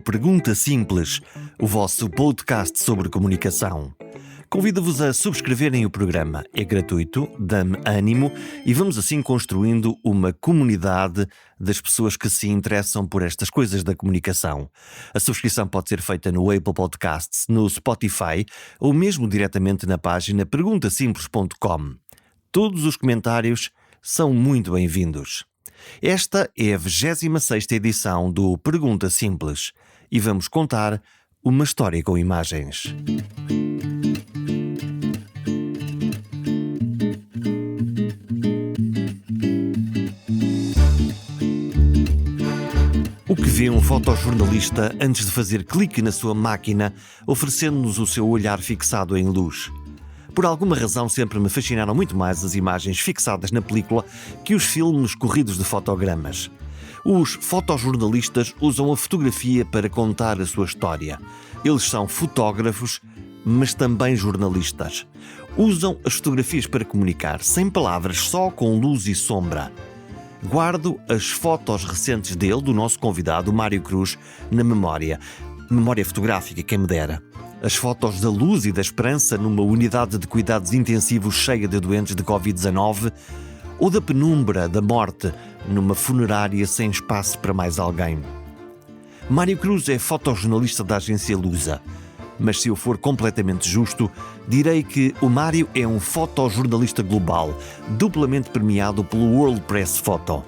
Pergunta Simples, o vosso podcast sobre comunicação. Convido-vos a subscreverem o programa. É gratuito, dá-me ânimo e vamos assim construindo uma comunidade das pessoas que se interessam por estas coisas da comunicação. A subscrição pode ser feita no Apple Podcasts, no Spotify ou mesmo diretamente na página perguntasimples.com. Todos os comentários são muito bem-vindos. Esta é a 26ª edição do Pergunta Simples e vamos contar uma história com imagens. O que vê um fotojornalista antes de fazer clique na sua máquina, oferecendo-nos o seu olhar fixado em luz? Por alguma razão sempre me fascinaram muito mais as imagens fixadas na película que os filmes corridos de fotogramas. Os fotojornalistas usam a fotografia para contar a sua história. Eles são fotógrafos, mas também jornalistas. Usam as fotografias para comunicar, sem palavras, só com luz e sombra. Guardo as fotos recentes dele, do nosso convidado, Mário Cruz, na memória. Memória fotográfica, quem me dera. As fotos da luz e da esperança numa unidade de cuidados intensivos cheia de doentes de Covid-19 ou da penumbra da morte numa funerária sem espaço para mais alguém. Mário Cruz é fotojornalista da agência Lusa, mas se eu for completamente justo, direi que o Mário é um fotojornalista global, duplamente premiado pelo World Press Photo.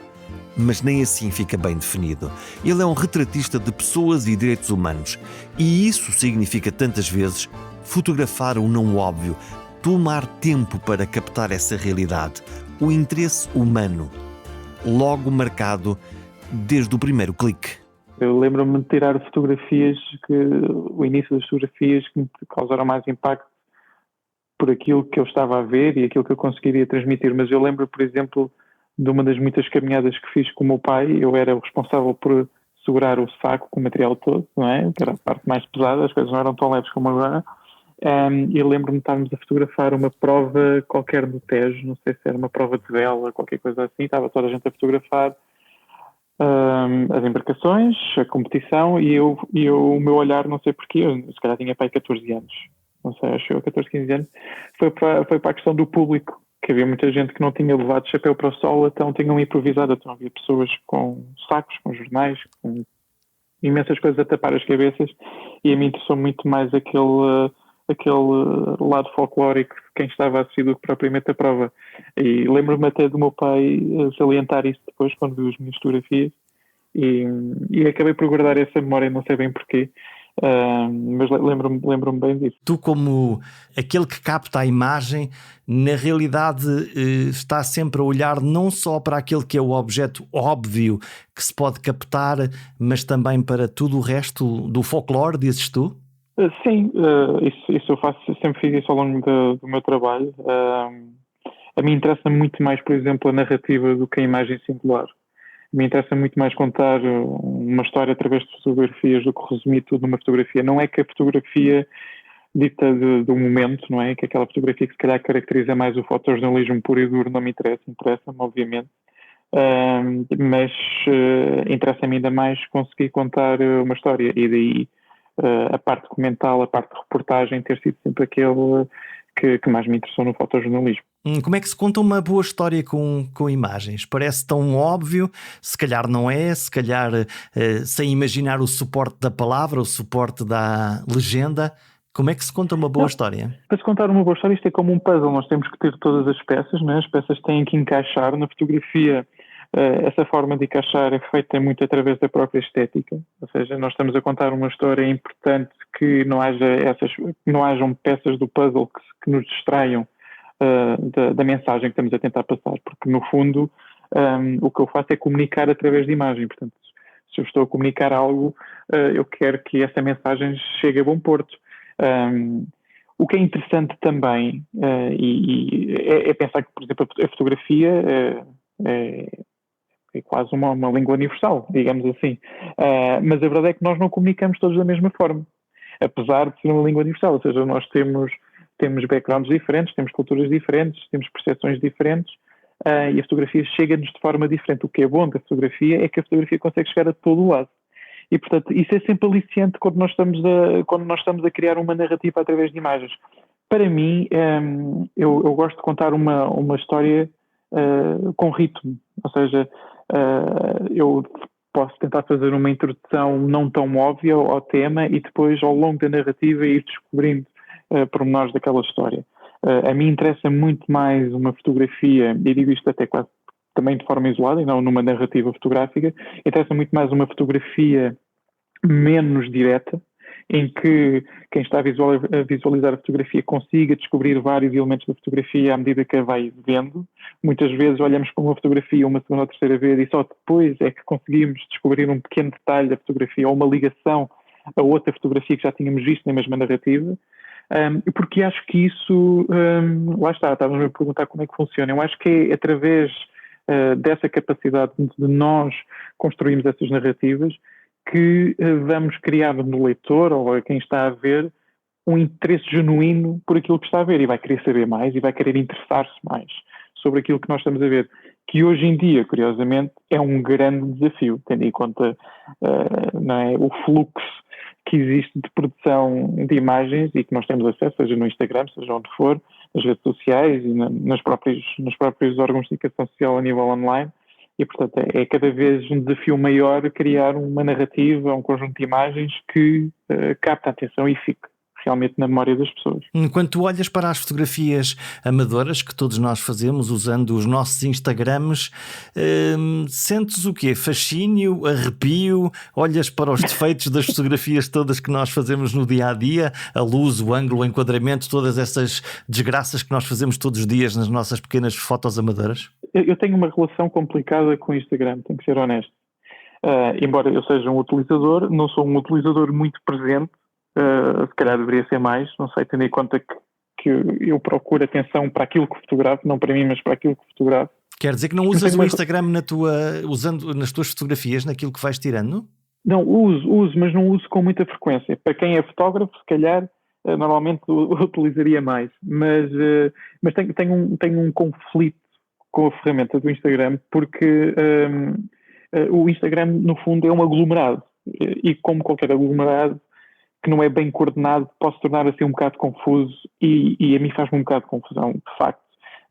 Mas nem assim fica bem definido. Ele é um retratista de pessoas e direitos humanos. E isso significa tantas vezes fotografar o não óbvio, tomar tempo para captar essa realidade, o interesse humano, logo marcado desde o primeiro clique. Eu lembro-me de tirar fotografias, o início das fotografias que me causaram mais impacto por aquilo que eu estava a ver e aquilo que eu conseguiria transmitir. Mas eu lembro, por exemplo, de uma das muitas caminhadas que fiz com o meu pai. Eu era o responsável por segurar o saco com o material todo, não é? Que era a parte mais pesada, as coisas não eram tão leves como agora. E lembro-me de estarmos a fotografar uma prova qualquer no Tejo, não sei se era uma prova de vela, qualquer coisa assim. Estava toda a gente a fotografar as embarcações, a competição, e o meu olhar, não sei porquê, eu, se calhar tinha pai 14 anos, não sei, acho eu 14, 15 anos, foi para a questão do público, que havia muita gente que não tinha levado chapéu para o sol, então tinham improvisado, então havia pessoas com sacos, com jornais, com imensas coisas a tapar as cabeças, e a mim interessou muito mais aquele lado folclórico de quem estava assistir do que propriamente a prova. E lembro-me até do meu pai salientar isso depois, quando viu as minhas fotografias, e acabei por guardar essa memória, não sei bem porquê, mas lembro-me bem disso. Tu, como aquele que capta a imagem, na realidade está sempre a olhar não só para aquele que é o objeto óbvio que se pode captar, mas também para tudo o resto do folclore, dizes tu? Sim, isso eu faço, sempre fiz isso ao longo do meu trabalho. A mim interessa muito mais, por exemplo, a narrativa do que a imagem singular. Me interessa muito mais contar uma história através de fotografias do que resumir tudo numa fotografia. Não é que a fotografia dita do momento, não é? Que aquela fotografia que se calhar caracteriza mais o fotojornalismo puro e duro não me interessa, interessa-me, obviamente. Mas interessa-me ainda mais conseguir contar uma história, e daí a parte documental, a parte de reportagem ter sido sempre aquele que mais me interessou no fotojornalismo. Como é que se conta uma boa história com imagens? Parece tão óbvio, se calhar não é, se calhar sem imaginar o suporte da palavra, o suporte da legenda. Como é que se conta uma boa história? Para se contar uma boa história, isto é como um puzzle, nós temos que ter todas as peças, não é? As peças têm que encaixar na fotografia. Essa forma de encaixar é feita muito através da própria estética, ou seja, nós estamos a contar uma história, é importante que não hajam peças do puzzle que nos distraiam da mensagem que estamos a tentar passar, porque no fundo o que eu faço é comunicar através de imagem. Portanto, se eu estou a comunicar algo, eu quero que essa mensagem chegue a bom porto. O que é interessante também é pensar que, por exemplo, a fotografia é quase uma língua universal, digamos assim. Mas a verdade é que nós não comunicamos todos da mesma forma, apesar de ser uma língua universal. Ou seja, nós temos backgrounds diferentes, temos culturas diferentes, temos percepções diferentes, e a fotografia chega-nos de forma diferente. O que é bom da fotografia é que a fotografia consegue chegar a todo o lado. E, portanto, isso é sempre aliciante quando nós estamos a criar uma narrativa através de imagens. Para mim, eu gosto de contar uma história com ritmo, ou seja, eu posso tentar fazer uma introdução não tão óbvia ao tema e depois, ao longo da narrativa, ir descobrindo pormenores daquela história. A mim interessa muito mais uma fotografia, e digo isto até quase também de forma isolada e não numa narrativa fotográfica, interessa muito mais uma fotografia menos direta, em que quem está a visualizar a fotografia consiga descobrir vários elementos da fotografia à medida que a vai vendo. Muitas vezes olhamos para uma fotografia uma segunda ou terceira vez e só depois é que conseguimos descobrir um pequeno detalhe da fotografia ou uma ligação a outra fotografia que já tínhamos visto na mesma narrativa. Porque acho que isso, lá está, estávamos a perguntar como é que funciona. Eu acho que é através dessa capacidade de nós construirmos essas narrativas que vamos criar no leitor ou a quem está a ver um interesse genuíno por aquilo que está a ver e vai querer saber mais e vai querer interessar-se mais sobre aquilo que nós estamos a ver, que hoje em dia, curiosamente, é um grande desafio, tendo em conta não é, o fluxo que existe de produção de imagens e que nós temos acesso, seja no Instagram, seja onde for, nas redes sociais e nos próprios órgãos de comunicação social a nível online. E, portanto, é cada vez um desafio maior criar uma narrativa, um conjunto de imagens que capta a atenção e fique realmente na memória das pessoas. Quando tu olhas para as fotografias amadoras que todos nós fazemos usando os nossos Instagrams, sentes o quê? Fascínio? Arrepio? Olhas para os defeitos das fotografias todas que nós fazemos no dia-a-dia? A luz, o ângulo, o enquadramento, todas essas desgraças que nós fazemos todos os dias nas nossas pequenas fotos amadoras? Eu tenho uma relação complicada com o Instagram, tenho que ser honesto. Embora eu seja um utilizador, não sou um utilizador muito presente. Se calhar deveria ser mais, não sei, tendo em conta que eu procuro atenção para aquilo que fotografo, não para mim, mas para aquilo que fotografo. Quer dizer que não usas o Instagram usando nas tuas fotografias, naquilo que vais tirando? Não, uso, mas não uso com muita frequência. Para quem é fotógrafo, se calhar, normalmente utilizaria mais. Mas tenho um conflito com a ferramenta do Instagram, porque o Instagram, no fundo, é um aglomerado. E como qualquer aglomerado, que não é bem coordenado, pode se tornar assim um bocado confuso e a mim faz-me um bocado de confusão, de facto,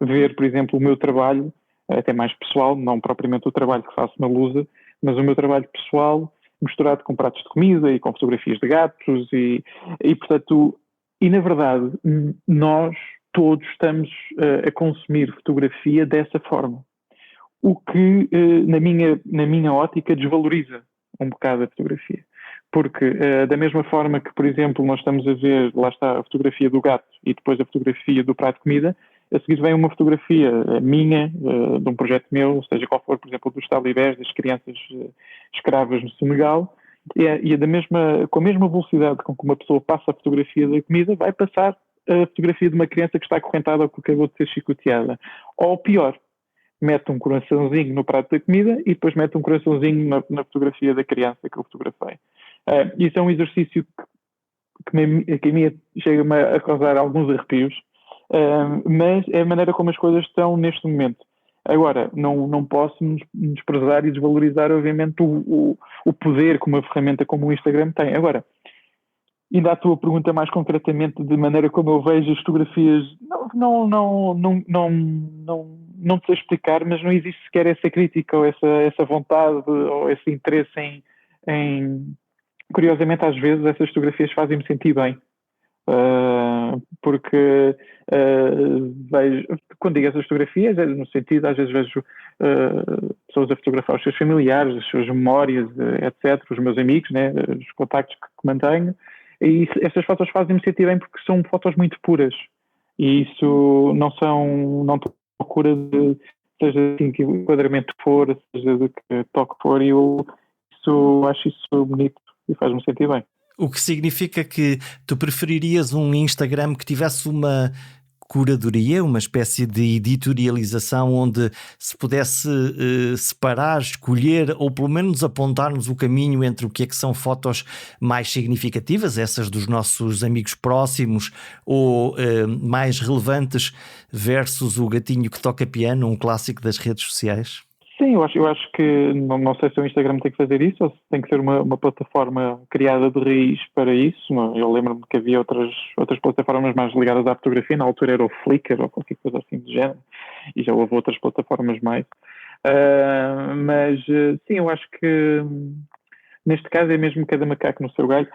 ver, por exemplo, o meu trabalho, até mais pessoal, não propriamente o trabalho que faço na Lusa, mas o meu trabalho pessoal misturado com pratos de comida e com fotografias de gatos e portanto, e na verdade, nós todos estamos a consumir fotografia dessa forma, o que, na minha ótica, desvaloriza um bocado a fotografia. Porque da mesma forma que, por exemplo, nós estamos a ver, lá está a fotografia do gato e depois a fotografia do prato de comida, a seguir vem uma fotografia minha, de um projeto meu, seja qual for, por exemplo, dos talibés, das crianças escravas no Senegal, com a mesma velocidade com que uma pessoa passa a fotografia da comida, vai passar a fotografia de uma criança que está acorrentada ou que acabou de ser chicoteada. Ou pior, mete um coraçãozinho no prato da comida e depois mete um coraçãozinho na fotografia da criança que eu fotografei. Isso é um exercício que a mim chega-me a causar alguns arrepios, mas é a maneira como as coisas estão neste momento. Agora, não posso desprezar e desvalorizar, obviamente, o poder que uma ferramenta como o Instagram tem. Agora, ainda à tua pergunta mais concretamente, de maneira como eu vejo as fotografias, não sei explicar, mas não existe sequer essa crítica ou essa vontade ou esse interesse em curiosamente, às vezes, essas fotografias fazem-me sentir bem. Porque vejo, quando digo essas fotografias, é no sentido, às vezes vejo pessoas a fotografar os seus familiares, as suas memórias, etc., os meus amigos, né, os contactos que mantenho, e essas fotos fazem-me sentir bem porque são fotos muito puras. E isso não estou à procura de, seja assim que o enquadramento for, seja de que toque for, e eu acho isso bonito. E faz-me sentir bem. O que significa que tu preferirias um Instagram que tivesse uma curadoria, uma espécie de editorialização onde se pudesse separar, escolher ou pelo menos apontar-nos o caminho entre o que é que são fotos mais significativas, essas dos nossos amigos próximos ou mais relevantes versus o gatinho que toca piano, um clássico das redes sociais? Sim, eu acho que não sei se o Instagram tem que fazer isso ou se tem que ser uma plataforma criada de raiz para isso. Eu lembro-me que havia outras plataformas mais ligadas à fotografia, na altura era o Flickr ou qualquer coisa assim do género, e já houve outras plataformas mais. Mas sim, eu acho que neste caso é mesmo cada macaco no seu galho,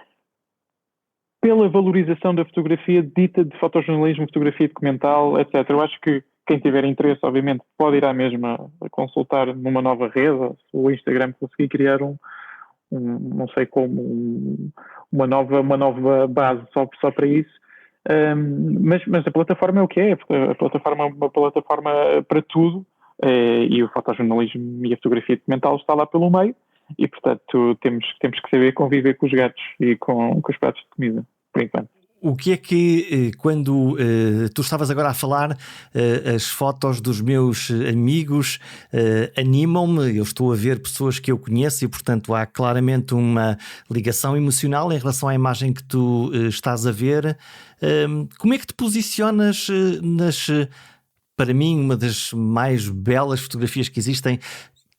pela valorização da fotografia dita de fotojornalismo, fotografia documental, etc. Eu acho que quem tiver interesse, obviamente, pode ir à mesma a consultar numa nova rede, ou se o Instagram conseguir criar não sei como, uma nova base só para isso. Mas a plataforma é o que é, porque a plataforma é uma plataforma para tudo, e o fotojornalismo e a fotografia documental está lá pelo meio, e portanto temos que saber conviver com os gatos e com os pratos de comida, por enquanto. O que é que, quando tu estavas agora a falar, as fotos dos meus amigos animam-me, eu estou a ver pessoas que eu conheço e, portanto, há claramente uma ligação emocional em relação à imagem que tu estás a ver. Como é que te posicionas para mim, uma das mais belas fotografias que existem,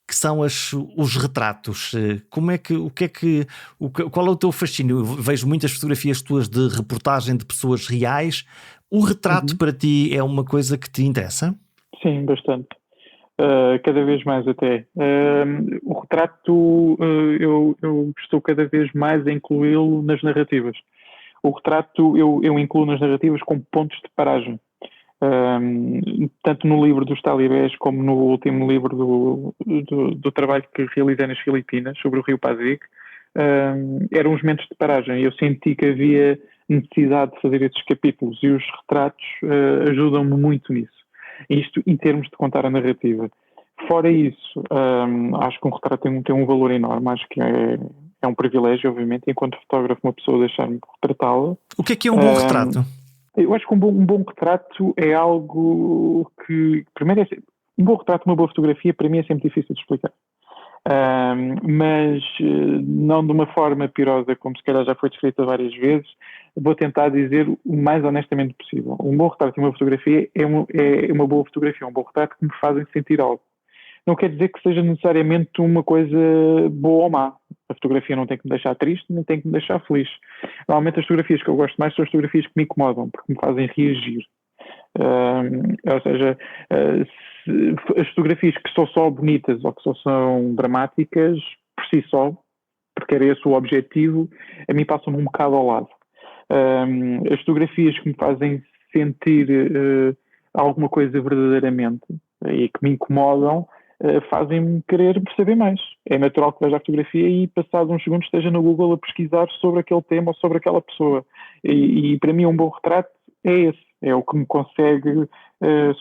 que são os retratos? Qual é o teu fascínio? Eu vejo muitas fotografias tuas de reportagem de pessoas reais. O retrato para ti é uma coisa que te interessa? Sim, bastante. Cada vez mais até. O retrato, eu estou cada vez mais a incluí-lo nas narrativas. O retrato eu incluo nas narrativas com pontos de paragem. Tanto no livro dos talibés como no último livro do trabalho que realizei nas Filipinas sobre o rio Pasig, eram uns momentos de paragem. Eu senti que havia necessidade de fazer esses capítulos e os retratos ajudam-me muito nisso. Isto em termos de contar a narrativa. Fora isso, acho que um retrato tem um valor enorme. Acho que é um privilégio, obviamente, enquanto fotógrafo, uma pessoa deixar-me retratá-la. O que é um bom retrato? Eu acho que um bom retrato é algo que, primeiro, um bom retrato, uma boa fotografia, para mim é sempre difícil de explicar. Mas não de uma forma pirosa, como se calhar já foi descrita várias vezes. Vou tentar dizer o mais honestamente possível. Um bom retrato e uma fotografia é uma boa fotografia, um bom retrato que me fazem sentir algo. Não quer dizer que seja necessariamente uma coisa boa ou má. A fotografia não tem que me deixar triste, nem tem que me deixar feliz. Normalmente as fotografias que eu gosto mais são as fotografias que me incomodam, porque me fazem reagir. Ou seja, as fotografias que são só bonitas ou que só são dramáticas, por si só, porque era esse o objetivo, a mim passam-me um bocado ao lado. As fotografias que me fazem sentir alguma coisa verdadeiramente e que me incomodam, fazem-me querer perceber mais. É natural que veja a fotografia e, passados uns segundos, esteja no Google a pesquisar sobre aquele tema ou sobre aquela pessoa. E para mim, um bom retrato é esse. É o que me consegue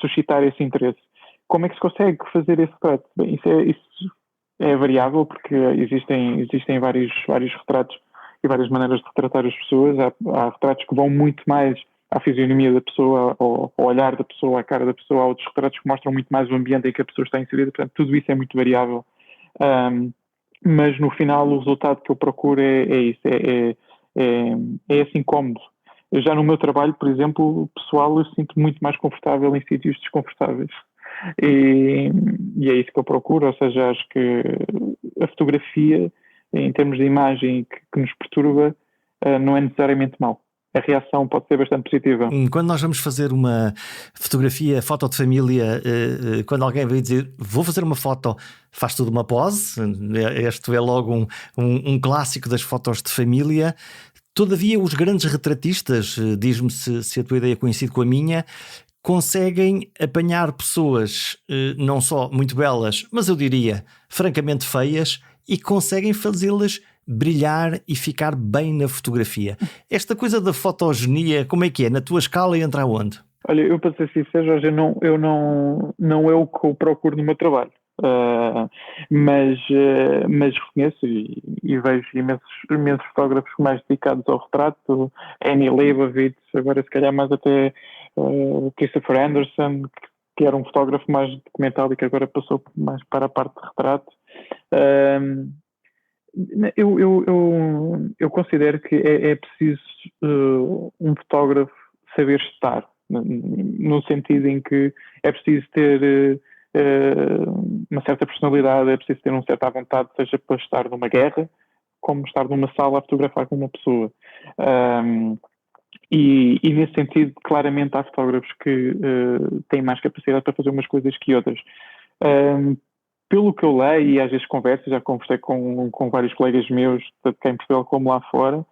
suscitar esse interesse. Como é que se consegue fazer esse retrato? Bem, isso é variável, porque existem vários retratos e várias maneiras de retratar as pessoas. Há retratos que vão muito mais à fisionomia da pessoa, ao olhar da pessoa, à cara da pessoa. Há outros retratos que mostram muito mais o ambiente em que a pessoa está inserida. Portanto, tudo isso é muito variável. Mas no final o resultado que eu procuro é isso, é esse incómodo. Já no meu trabalho, por exemplo, pessoal, eu sinto muito mais confortável em sítios desconfortáveis. E é isso que eu procuro, ou seja, acho que a fotografia, em termos de imagem que nos perturba, não é necessariamente mau. A reação pode ser bastante positiva. Quando nós vamos fazer uma fotografia, foto de família, quando alguém vai dizer vou fazer uma foto, faz tudo uma pose. Este é logo um clássico das fotos de família. Todavia, os grandes retratistas, diz-me se a tua ideia coincide com a minha, conseguem apanhar pessoas não só muito belas, mas eu diria francamente feias, e conseguem fazê-las brilhar e ficar bem na fotografia. Esta coisa da fotogenia, como é que é? Na tua escala entra aonde? Olha, eu para ser sincero, Jorge, não é o que eu procuro no meu trabalho. Mas reconheço e vejo imensos fotógrafos mais dedicados ao retrato. Annie Leibovitz, agora se calhar mais até Christopher Anderson, que era um fotógrafo mais documental e que agora passou mais para a parte de retrato. Eu considero que é preciso um fotógrafo saber estar, no sentido em que é preciso ter uma certa personalidade, é preciso ter uma certa vontade, seja para estar numa guerra, como estar numa sala a fotografar com uma pessoa. E nesse sentido, claramente há fotógrafos que têm mais capacidade para fazer umas coisas que outras. Pelo que eu leio e às vezes converso, já conversei com vários colegas meus, tanto cá em Portugal como lá fora,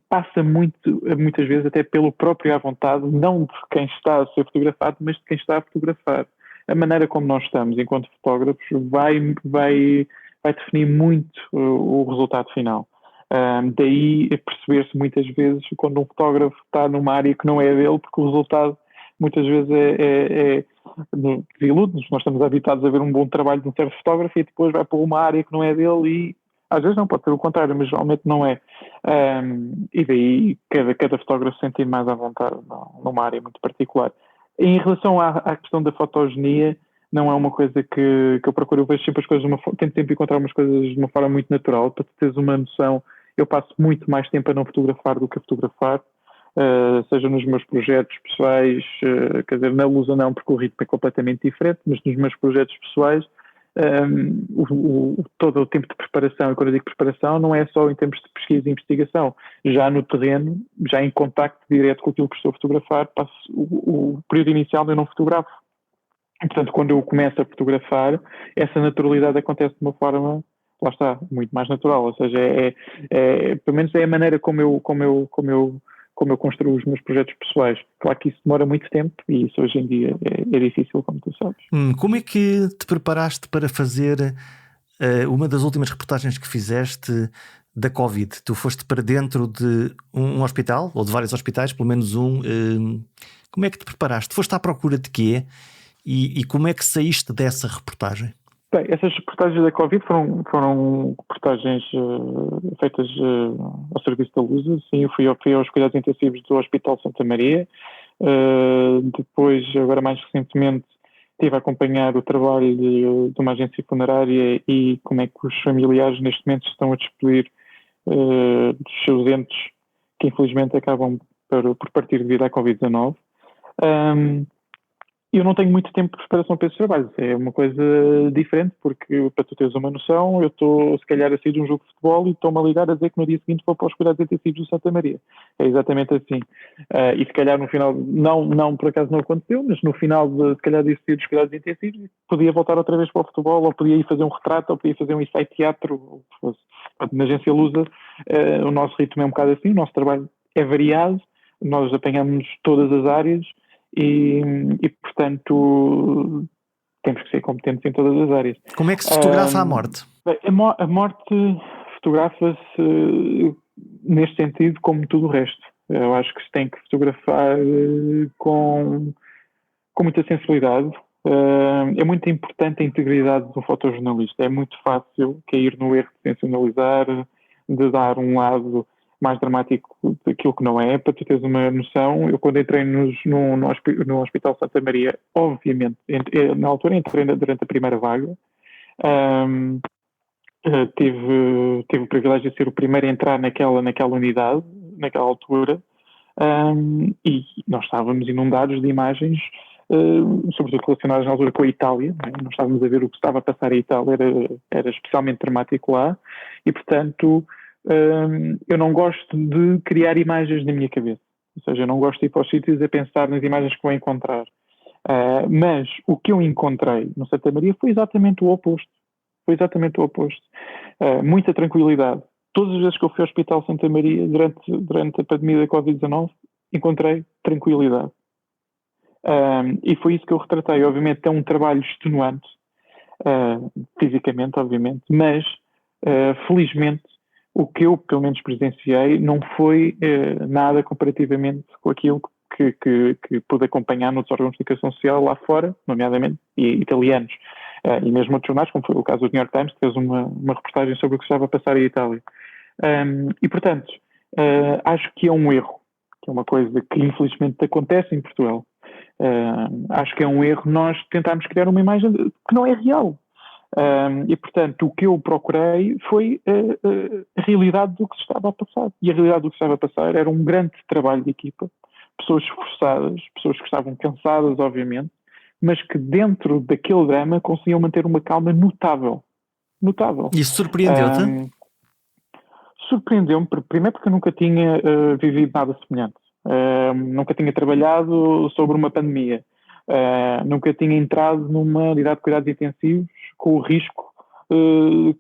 passa muitas vezes até pelo próprio à vontade, não de quem está a ser fotografado, mas de quem está a fotografar. A maneira como nós estamos enquanto fotógrafos vai definir muito o resultado final. Daí perceber-se muitas vezes quando um fotógrafo está numa área que não é dele, porque o resultado muitas vezes desilude-nos. Nós estamos habituados a ver um bom trabalho de um certo fotógrafo e depois vai para uma área que não é dele e às vezes não, pode ser o contrário, mas geralmente não é. E daí cada fotógrafo se sentir mais à vontade numa área muito particular. Em relação à questão da fotogenia, não é uma coisa que eu procuro. Eu vejo sempre as coisas tento sempre encontrar umas coisas de uma forma muito natural. Para tu teres uma noção, eu passo muito mais tempo a não fotografar do que a fotografar, seja nos meus projetos pessoais, quer dizer, na Lusa não, porque o ritmo é completamente diferente, mas nos meus projetos pessoais, todo o tempo de preparação, e quando eu digo preparação, não é só em termos de pesquisa e investigação, já no terreno, já em contacto direto com aquilo que estou a fotografar, passo o período inicial eu não fotografo. E, portanto, quando eu começo a fotografar, essa naturalidade acontece de uma forma, lá está, muito mais natural, ou seja, pelo menos é a maneira como eu construo os meus projetos pessoais. Claro que isso demora muito tempo e isso hoje em dia é difícil, como tu sabes. Como é que te preparaste para fazer uma das últimas reportagens que fizeste da Covid? Tu foste para dentro de um hospital, ou de vários hospitais, pelo menos um. Como é que te preparaste? Foste à procura de quê? E como é que saíste dessa reportagem? Bem, essas reportagens da Covid foram reportagens feitas ao serviço da Lusa. Sim, eu fui aos cuidados intensivos do Hospital Santa Maria. Depois, agora mais recentemente, estive a acompanhar o trabalho de uma agência funerária e como é que os familiares neste momento estão a despedir dos seus entes que infelizmente acabam por partir devido à Covid-19. Eu não tenho muito tempo de preparação para esses trabalhos. É uma coisa diferente, porque, para tu teres uma noção, eu estou, se calhar, a sair de um jogo de futebol e estou-me a ligar a dizer que no dia seguinte vou para os cuidados intensivos do Santa Maria. É exatamente assim. E se calhar no final, não por acaso não aconteceu, mas no final, se calhar, desse dia dos cuidados intensivos, podia voltar outra vez para o futebol, ou podia ir fazer um retrato, ou podia fazer um ensaio de teatro, ou o que fosse. Na agência Lusa, o nosso ritmo é um bocado assim, o nosso trabalho é variado, nós apanhamos todas as áreas, e portanto temos que ser competentes em todas as áreas. Como é que se fotografa a morte? A morte fotografa-se neste sentido como tudo o resto. Eu acho que se tem que fotografar com muita sensibilidade. É muito importante a integridade do fotojornalista. É muito fácil cair no erro de sensacionalizar, de dar um lado mais dramático daquilo que não é. Para tu teres uma noção, eu quando entrei no Hospital Santa Maria, obviamente, na altura entrei durante a primeira vaga, tive o privilégio de ser o primeiro a entrar naquela unidade, naquela altura, e nós estávamos inundados de imagens, sobretudo relacionadas na altura com a Itália, não é? Nós estávamos a ver o que estava a passar a Itália, era especialmente dramático lá, e portanto eu não gosto de criar imagens na minha cabeça, ou seja, eu não gosto de ir para os sítios a pensar nas imagens que vou encontrar, mas o que eu encontrei no Santa Maria foi exatamente o oposto. Muita tranquilidade. Todas as vezes que eu fui ao Hospital Santa Maria durante a pandemia da Covid-19 encontrei tranquilidade, e foi isso que eu retratei. Obviamente é um trabalho extenuante, fisicamente, obviamente, mas felizmente o que eu, pelo menos, presenciei não foi nada comparativamente com aquilo que pude acompanhar nos órgãos de comunicação social lá fora, nomeadamente, e italianos, e mesmo outros jornais, como foi o caso do New York Times, que fez uma reportagem sobre o que estava a passar em Itália. E, portanto, acho que é um erro, que é uma coisa que, infelizmente, acontece em Portugal. Acho que é um erro nós tentarmos criar uma imagem que não é real. E, portanto, o que eu procurei foi a realidade do que se estava a passar. E a realidade do que se estava a passar era um grande trabalho de equipa, pessoas esforçadas, pessoas que estavam cansadas, obviamente, mas que dentro daquele drama conseguiam manter uma calma notável. Notável. Isso surpreendeu-te? Surpreendeu-me, primeiro porque eu nunca tinha vivido nada semelhante. Nunca tinha trabalhado sobre uma pandemia. Nunca tinha entrado numa unidade de cuidados intensivos com o risco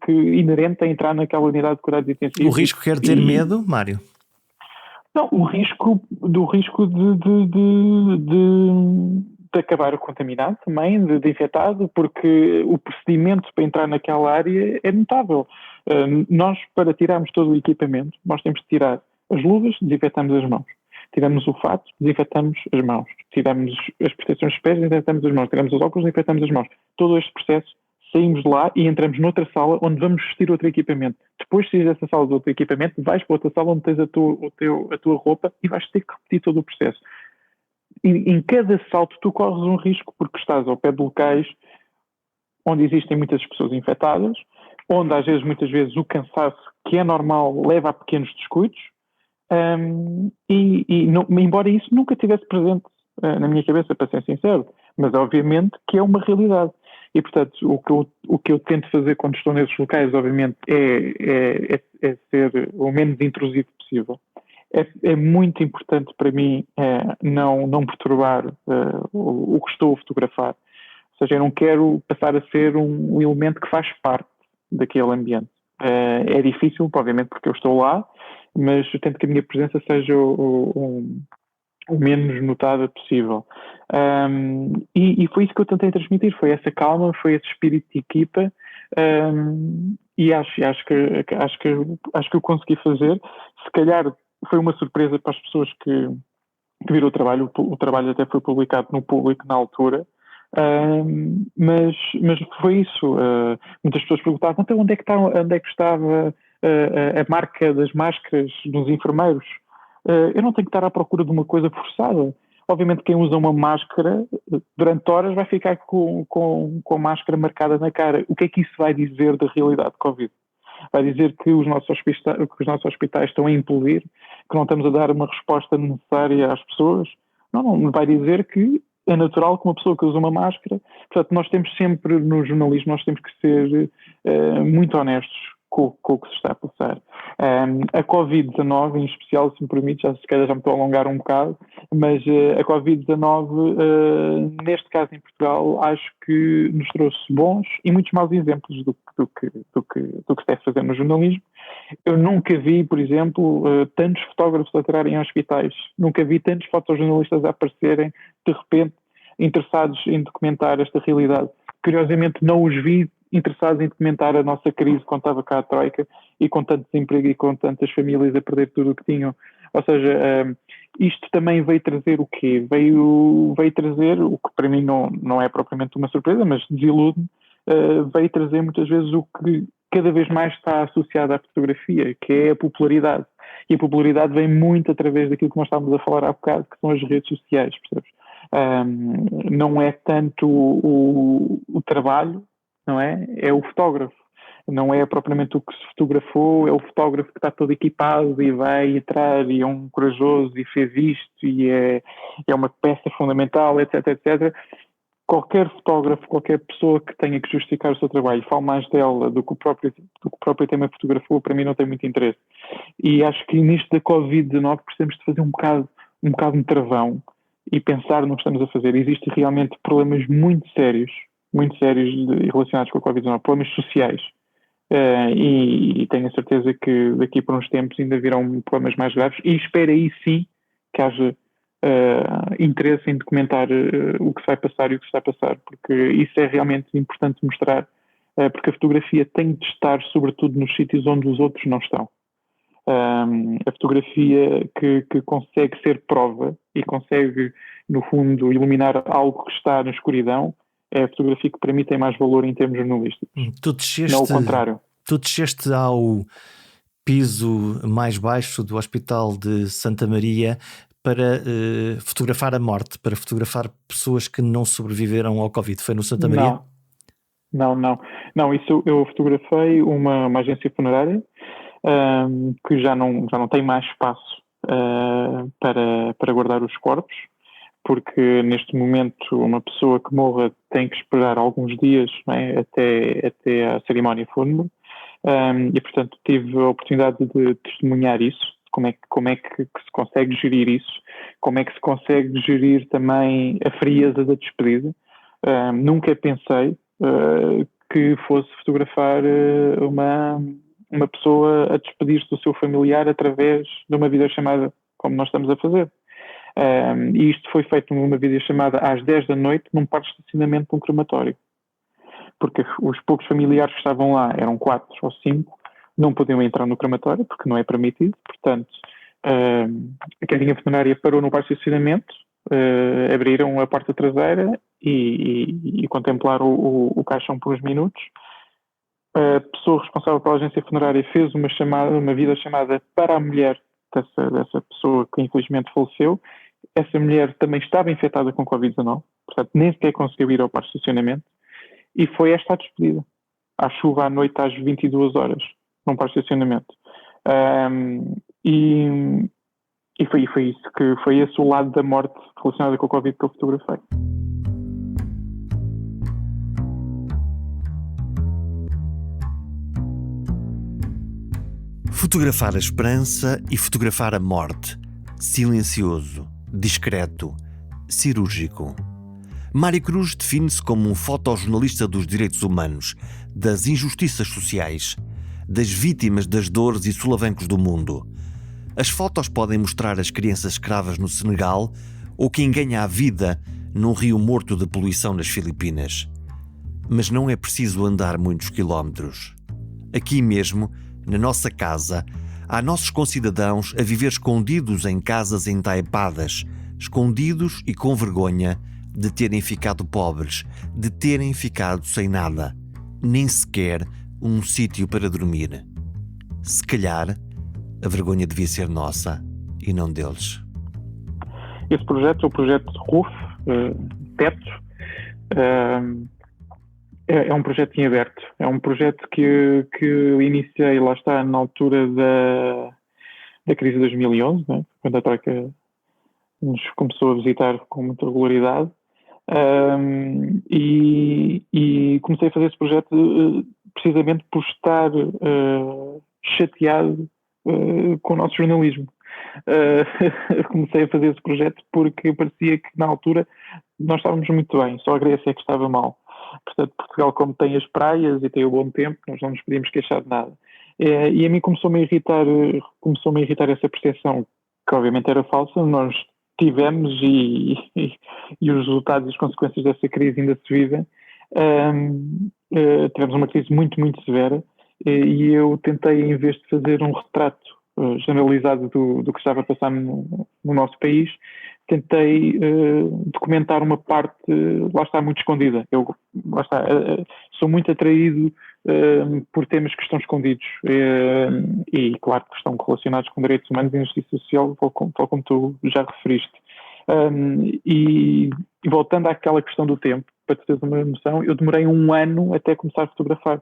que inerente a entrar naquela unidade de cuidados intensivos. O risco quer dizer medo, Mário? Não, o risco de acabar contaminado também, de infectado, porque o procedimento para entrar naquela área é notável. Nós, para tirarmos todo o equipamento, nós temos de tirar as luvas, desinfetamos as mãos. Tiramos o fato, desinfetamos as mãos. Tiramos as proteções dos pés, desinfetamos as mãos. Tiramos os óculos, desinfetamos as mãos. Todo este processo, saímos de lá e entramos noutra sala onde vamos vestir outro equipamento. Depois de sair dessa sala do outro equipamento, vais para outra sala onde tens a tua roupa e vais ter que repetir todo o processo. Em cada salto tu corres um risco porque estás ao pé de locais onde existem muitas pessoas infectadas, onde muitas vezes o cansaço, que é normal, leva a pequenos descuidos, embora isso nunca estivesse presente na minha cabeça, para ser sincero, mas obviamente que é uma realidade. E, portanto, o que eu tento fazer quando estou nesses locais, obviamente, é ser o menos intrusivo possível. É muito importante para mim não perturbar o que estou a fotografar. Ou seja, eu não quero passar a ser um elemento que faz parte daquele ambiente. É difícil, obviamente, porque eu estou lá, mas eu tento que a minha presença seja o menos notada possível. E foi isso que eu tentei transmitir, foi essa calma, foi esse espírito de equipa, e acho que eu consegui fazer. Se calhar foi uma surpresa para as pessoas que viram o trabalho até foi publicado no Público na altura, mas foi isso. Muitas pessoas perguntavam, então onde é que estava a marca das máscaras dos enfermeiros? Eu não tenho que estar à procura de uma coisa forçada. Obviamente quem usa uma máscara durante horas vai ficar com a máscara marcada na cara. O que é que isso vai dizer da realidade de Covid? Vai dizer que os nossos hospitais estão a implodir, que não estamos a dar uma resposta necessária às pessoas? Não, vai dizer que é natural que uma pessoa que usa uma máscara... Portanto, nós temos sempre, no jornalismo, nós temos que ser muito honestos com o que se está a passar. A Covid-19, em especial, se me permite, se calhar já me estou a alongar um bocado, mas a Covid-19, neste caso em Portugal, acho que nos trouxe bons e muitos maus exemplos do que se deve fazer no jornalismo. Eu nunca vi, por exemplo, tantos fotógrafos a atirarem em hospitais, nunca vi tantos fotojornalistas a aparecerem, de repente, interessados em documentar esta realidade. Curiosamente, não os vi interessados em documentar a nossa crise quando estava cá a Troika e com tanto desemprego e com tantas famílias a perder tudo o que tinham. Ou seja, isto também veio trazer o quê? Veio trazer, o que para mim não é propriamente uma surpresa, mas desilude-me, veio trazer muitas vezes o que cada vez mais está associado à fotografia, que é a popularidade. E a popularidade vem muito através daquilo que nós estávamos a falar há bocado, que são as redes sociais, percebes? Não é tanto o trabalho, não é? É o fotógrafo. Não é propriamente o que se fotografou, é o fotógrafo que está todo equipado e vai entrar e é um corajoso e fez isto e é uma peça fundamental, etc, etc. Qualquer fotógrafo, qualquer pessoa que tenha que justificar o seu trabalho, fale mais dela do que o próprio tema fotografou, para mim não tem muito interesse. E acho que nisto da Covid-19 precisamos de fazer um bocado de travão e pensar no que estamos a fazer. Existem realmente problemas muito sérios relacionados com a Covid-19, problemas sociais. E tenho a certeza que daqui por uns tempos ainda virão problemas mais graves e espero aí sim que haja interesse em documentar o que se vai passar e o que se está a passar, porque isso é realmente importante mostrar, porque a fotografia tem de estar sobretudo nos sítios onde os outros não estão. A fotografia que consegue ser prova e consegue, no fundo, iluminar algo que está na escuridão é a fotografia que para mim tem mais valor em termos jornalísticos. Não o contrário. Tu desceste ao piso mais baixo do Hospital de Santa Maria para fotografar a morte, para fotografar pessoas que não sobreviveram ao Covid. Foi no Santa Maria? Não, isso eu fotografei uma agência funerária que já não tem mais espaço para guardar os corpos. porque neste momento uma pessoa que morra tem que esperar alguns dias, não é, até a cerimónia fúnebre, e portanto tive a oportunidade de testemunhar isso, como é que se consegue gerir isso, como é que se consegue gerir também a frieza da despedida. Nunca pensei que fosse fotografar uma pessoa a despedir-se do seu familiar através de uma videochamada, como nós estamos a fazer. E isto foi feito numa videochamada às 10 da noite, num parque de estacionamento de um crematório. Porque os poucos familiares que estavam lá, eram 4 ou 5, não podiam entrar no crematório, porque não é permitido. Portanto, a carrinha funerária parou no parque de estacionamento, abriram a porta traseira e contemplaram o caixão por uns minutos. A pessoa responsável pela agência funerária fez uma videochamada para a mulher dessa pessoa que infelizmente faleceu. Essa mulher também estava infectada com Covid-19, portanto nem sequer conseguiu ir ao parque de estacionamento, e foi esta a despedida, à chuva à noite às 22 horas, num parque de estacionamento. E foi isso, que foi esse o lado da morte relacionada com a Covid que eu fotografei. Fotografar a esperança e fotografar a morte. Silencioso, discreto, cirúrgico. Mário Cruz define-se como um fotojornalista dos direitos humanos, das injustiças sociais, das vítimas das dores e solavancos do mundo. As fotos podem mostrar as crianças escravas no Senegal ou quem ganha a vida num rio morto de poluição nas Filipinas. Mas não é preciso andar muitos quilómetros. Aqui mesmo, na nossa casa, há nossos concidadãos a viver escondidos em casas entaipadas, escondidos e com vergonha de terem ficado pobres, de terem ficado sem nada, nem sequer um sítio para dormir. Se calhar, a vergonha devia ser nossa e não deles. Esse projeto é o projeto RUF, Teto. É um projeto em aberto. É um projeto que eu iniciei, lá está, na altura da crise de 2011, né? Quando a Troika nos começou a visitar com muita regularidade. E comecei a fazer esse projeto precisamente por estar chateado com o nosso jornalismo. Comecei a fazer esse projeto porque parecia que na altura nós estávamos muito bem, só a Grécia é que estava mal. Portanto, Portugal, como tem as praias e tem o bom tempo, nós não nos podíamos queixar de nada. E a mim começou-me a irritar essa percepção, que obviamente era falsa. Nós tivemos e os resultados e as consequências dessa crise ainda se vivem. Tivemos uma crise muito, muito severa, e eu tentei, em vez de fazer um retrato generalizado do que estava a passar no nosso país, tentei documentar uma parte, lá está, muito escondida. Eu, lá está, sou muito atraído por temas que estão escondidos e, claro, que estão relacionados com direitos humanos e injustiça social, tal como tu já referiste. E voltando àquela questão do tempo, para te teres uma noção, eu demorei 1 ano até começar a fotografar.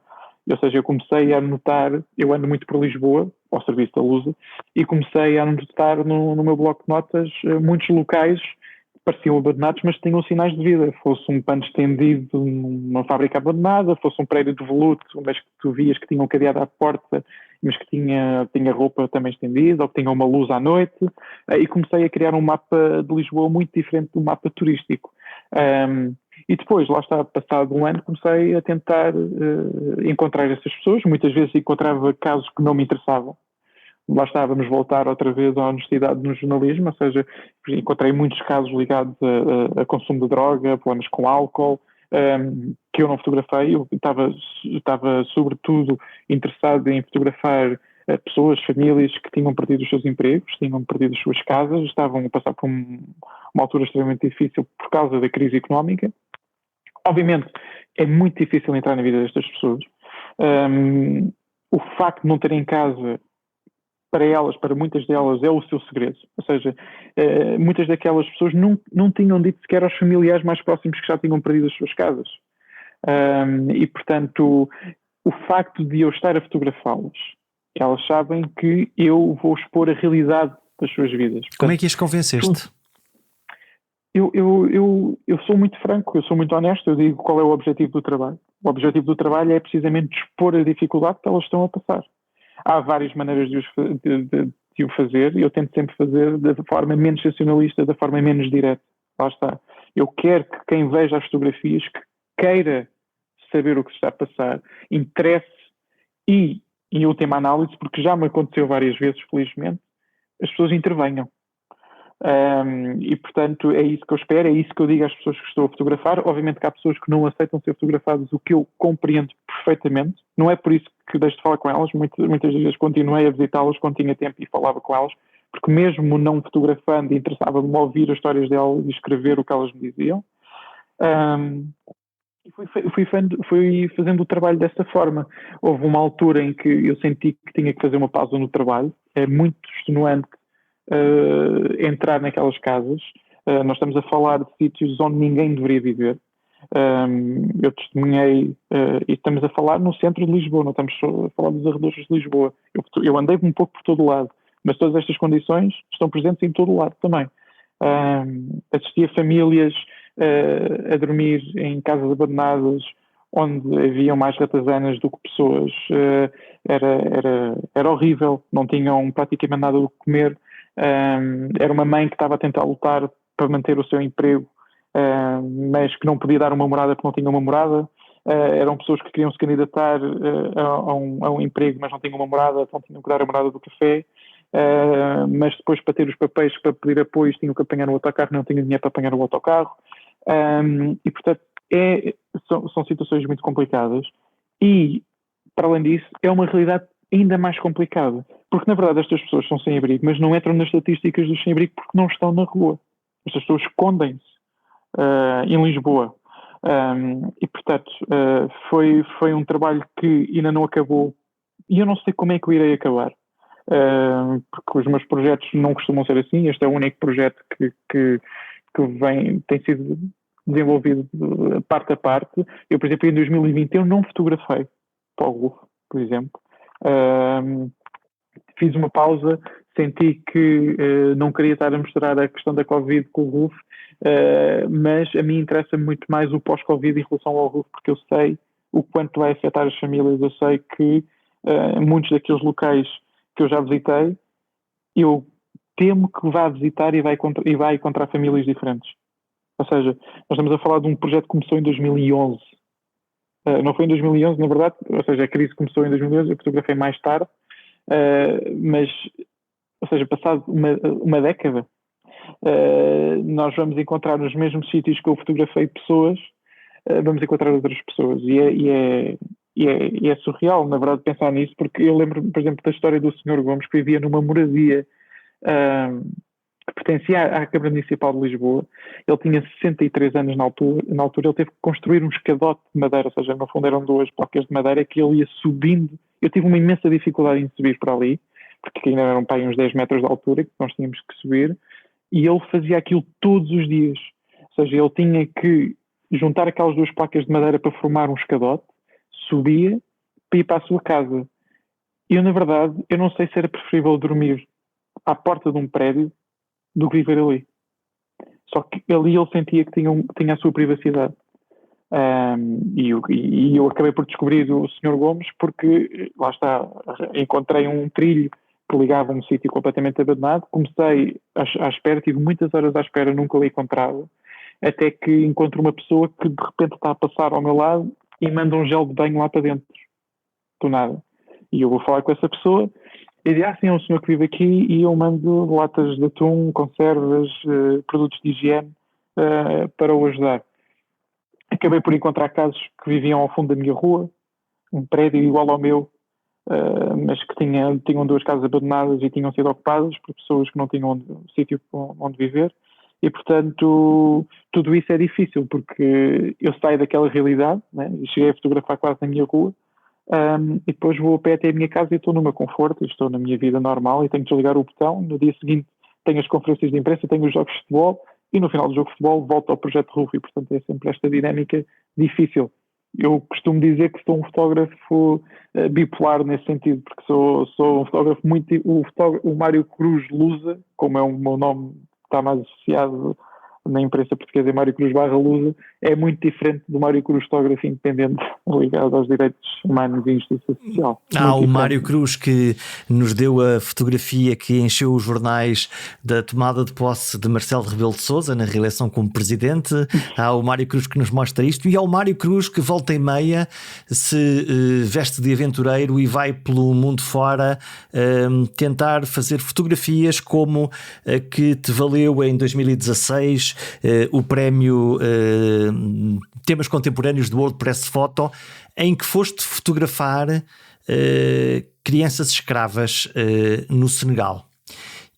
Ou seja, eu comecei a anotar, eu ando muito por Lisboa, ao serviço da Lusa, e comecei a anotar no meu bloco de notas muitos locais que pareciam abandonados, mas tinham sinais de vida. Fosse um pano estendido numa fábrica abandonada, fosse um prédio de voluto, mas que tu vias que tinha um cadeado à porta, mas que tinha roupa também estendida, ou que tinha uma luz à noite, e comecei a criar um mapa de Lisboa muito diferente do mapa turístico. E depois, lá está, passado 1 ano, comecei a tentar encontrar essas pessoas. Muitas vezes encontrava casos que não me interessavam. Lá está, vamos voltar outra vez à honestidade no jornalismo, ou seja, encontrei muitos casos ligados a consumo de droga, problemas com álcool, que eu não fotografei. Eu estava sobretudo interessado em fotografar pessoas, famílias que tinham perdido os seus empregos, tinham perdido as suas casas, estavam a passar por uma altura extremamente difícil por causa da crise económica. Obviamente, é muito difícil entrar na vida destas pessoas. O facto de não terem casa, para muitas delas, é o seu segredo. Ou seja, muitas daquelas pessoas não tinham dito sequer aos familiares mais próximos que já tinham perdido as suas casas. E, portanto, o facto de eu estar a fotografá-las, elas sabem que eu vou expor a realidade das suas vidas. Portanto, como é que as convenceste? Eu sou muito franco, eu sou muito honesto, eu digo qual é o objetivo do trabalho. O objetivo do trabalho é precisamente expor a dificuldade que elas estão a passar. Há várias maneiras de o fazer e eu tento sempre fazer da forma menos sensacionalista, da forma menos direta. Lá está. Eu quero que quem veja as fotografias, que queira saber o que se está a passar, interesse e, em última análise, porque já me aconteceu várias vezes, felizmente, as pessoas intervenham. E portanto é isso que eu espero, é isso que eu digo às pessoas que estou a fotografar. Obviamente que há pessoas que não aceitam ser fotografadas, o que eu compreendo perfeitamente. Não é por isso que deixo de falar com elas, muitas vezes continuei a visitá-las quando tinha tempo e falava com elas, porque mesmo não fotografando interessava-me ouvir as histórias delas e escrever o que elas me diziam. E fui fazendo o trabalho dessa forma. Houve uma altura em que eu senti que tinha que fazer uma pausa no trabalho. É muito extenuante entrar naquelas casas. Nós estamos a falar de sítios onde ninguém deveria viver. Eu testemunhei, e estamos a falar no centro de Lisboa, não estamos a falar dos arredores de Lisboa. Eu andei um pouco por todo o lado, mas todas estas condições estão presentes em todo o lado também. Assisti a famílias a dormir em casas abandonadas onde haviam mais ratazanas do que pessoas. Era horrível, não tinham praticamente nada do que comer. Era uma mãe que estava a tentar lutar para manter o seu emprego, mas que não podia dar uma morada porque não tinha uma morada. Eram pessoas que queriam se candidatar a um emprego, mas não tinham uma morada, então tinham que dar a morada do café. Mas depois, para ter os papéis para pedir apoios, tinham que apanhar o autocarro, não tinham dinheiro para apanhar o autocarro. E portanto são situações muito complicadas e, para além disso, é uma realidade ainda mais complicada, porque na verdade estas pessoas são sem abrigo, mas não entram nas estatísticas dos sem abrigo porque não estão na rua. Estas pessoas escondem-se em Lisboa. E portanto foi um trabalho que ainda não acabou e eu não sei como é que eu irei acabar, porque os meus projetos não costumam ser assim. Este é o único projeto que tem sido desenvolvido parte a parte. Eu, por exemplo, em 2020 eu não fotografei para o RUF, por exemplo. Fiz uma pausa, senti que não queria estar a mostrar a questão da Covid com o RUF, mas a mim interessa muito mais o pós-Covid em relação ao RUF, porque eu sei o quanto vai afetar as famílias. Eu sei que muitos daqueles locais que eu já visitei, eu temo que vá visitar e vai encontrar famílias diferentes. Ou seja, nós estamos a falar de um projeto que começou em 2011. Não foi em 2011, na verdade, ou seja, a crise começou em 2011, eu fotografei mais tarde, mas, ou seja, passado uma década, nós vamos encontrar nos mesmos sítios que eu fotografei pessoas, vamos encontrar outras pessoas, e é surreal, na verdade, pensar nisso, porque eu lembro, por exemplo, da história do Sr. Gomes, que vivia numa moradia que pertencia à Câmara Municipal de Lisboa. Ele tinha 63 anos na altura, ele teve que construir um escadote de madeira, ou seja, no fundo eram duas placas de madeira que ele ia subindo. Eu tive uma imensa dificuldade em subir para ali, porque ainda eram para aí uns 10 metros de altura que nós tínhamos que subir, e ele fazia aquilo todos os dias. Ou seja, ele tinha que juntar aquelas duas placas de madeira para formar um escadote, subia para ir para a sua casa. E eu, na verdade, eu não sei se era preferível dormir à porta de um prédio do que viver ali. Só que ali ele sentia que tinha a sua privacidade. E eu acabei por descobrir o Sr. Gomes porque, lá está, encontrei um trilho que ligava a um sítio completamente abandonado. Comecei à espera, tive muitas horas à espera, nunca o encontrava, até que encontro uma pessoa que de repente está a passar ao meu lado e manda um gel de banho lá para dentro, do nada. E eu vou falar com essa pessoa e digo, sim, é um senhor que vive aqui e eu mando latas de atum, conservas, produtos de higiene para o ajudar. Acabei por encontrar casos que viviam ao fundo da minha rua, um prédio igual ao meu, mas que tinham duas casas abandonadas e tinham sido ocupadas por pessoas que não tinham sítio onde viver. E, portanto, tudo isso é difícil, porque eu saio daquela realidade, né? Cheguei a fotografar quase na minha rua, e depois vou a pé até a minha casa e estou no meu conforto, estou na minha vida normal e tenho que desligar o botão. No dia seguinte tenho as conferências de imprensa, tenho os jogos de futebol e no final do jogo de futebol volto ao projeto RUF e, portanto, é sempre esta dinâmica difícil. Eu costumo dizer que sou um fotógrafo bipolar nesse sentido, porque sou um fotógrafo muito... O Mário Cruz Lusa, como é o meu nome, está mais associado na imprensa portuguesa é Mário Cruz barra Lusa, é muito diferente do Mário Cruz fotógrafo independente ligado aos direitos humanos e justiça social. O Mário Cruz que nos deu a fotografia que encheu os jornais da tomada de posse de Marcelo Rebelo de Sousa na reeleição como presidente. Há o Mário Cruz que nos mostra isto, e há o Mário Cruz que volta e meia se veste de aventureiro e vai pelo mundo fora tentar fazer fotografias como a que te valeu em 2016 o prémio Temas Contemporâneos do World Press Photo, em que foste fotografar crianças escravas no Senegal.